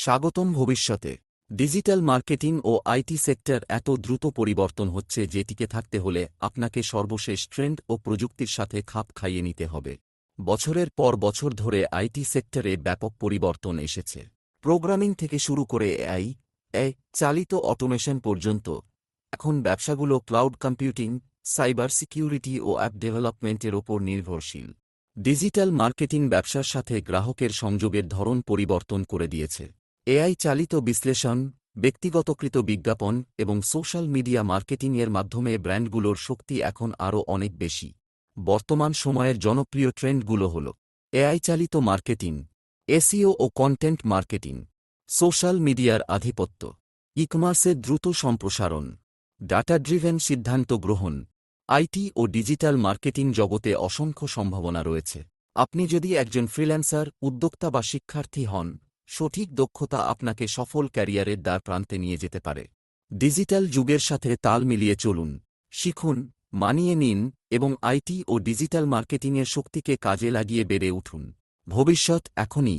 স্বাগতম ভবিষ্যতে। Digital marketing ও আইটি সেক্টর এত দ্রুত পরিবর্তন হচ্ছে যে টিকে থাকতে হলে আপনাকে সর্বশেষ ট্রেন্ড ও প্রযুক্তির সাথে খাপ খাইয়ে নিতে হবে। বছরের পর বছর ধরে আইটি সেক্টরে ব্যাপক পরিবর্তন এসেছে। প্রোগ্রামিং থেকে শুরু করে এআই চালিত অটোমেশন পর্যন্ত এখন ব্যবসাগুলো ক্লাউড কম্পিউটিং, সাইবার সিকিউরিটি ও অ্যাপ ডেভেলপমেন্টের ওপর নির্ভরশীল। ডিজিটাল মার্কেটিং ব্যবসার সাথে গ্রাহকের সংযোগের ধরন পরিবর্তন করে দিয়েছে। এআই চালিত বিশ্লেষণ, ব্যক্তিগতকৃত বিজ্ঞাপন এবং সোশ্যাল মিডিয়া মার্কেটিংয়ের মাধ্যমে ব্র্যান্ডগুলোর শক্তি এখন আরও অনেক বেশি। বর্তমান সময়ের জনপ্রিয় ট্রেন্ডগুলো হল এআই চালিত মার্কেটিং, এসইও ও কন্টেন্ট মার্কেটিং, সোশ্যাল মিডিয়ার আধিপত্য, ই-কমার্সের দ্রুত সম্প্রসারণ, ডাটা ড্রিভেন সিদ্ধান্ত গ্রহণ। আইটি ও ডিজিটাল মার্কেটিং জগতে অসংখ্য সম্ভাবনা রয়েছে। আপনি যদি একজন ফ্রিল্যান্সার, উদ্যোক্তা বা শিক্ষার্থী হন, সঠিক দক্ষতা আপনাকে সফল ক্যারিয়ারের দ্বার প্রান্তে নিয়ে যেতে পারে। ডিজিটাল যুগের সাথে তাল মিলিয়ে চলুন, শিখুন, মানিয়ে নিন এবং আইটি ও ডিজিটাল মার্কেটিংয়ের শক্তিকে কাজে লাগিয়ে বেড়ে উঠুন। ভবিষ্যৎ এখনই।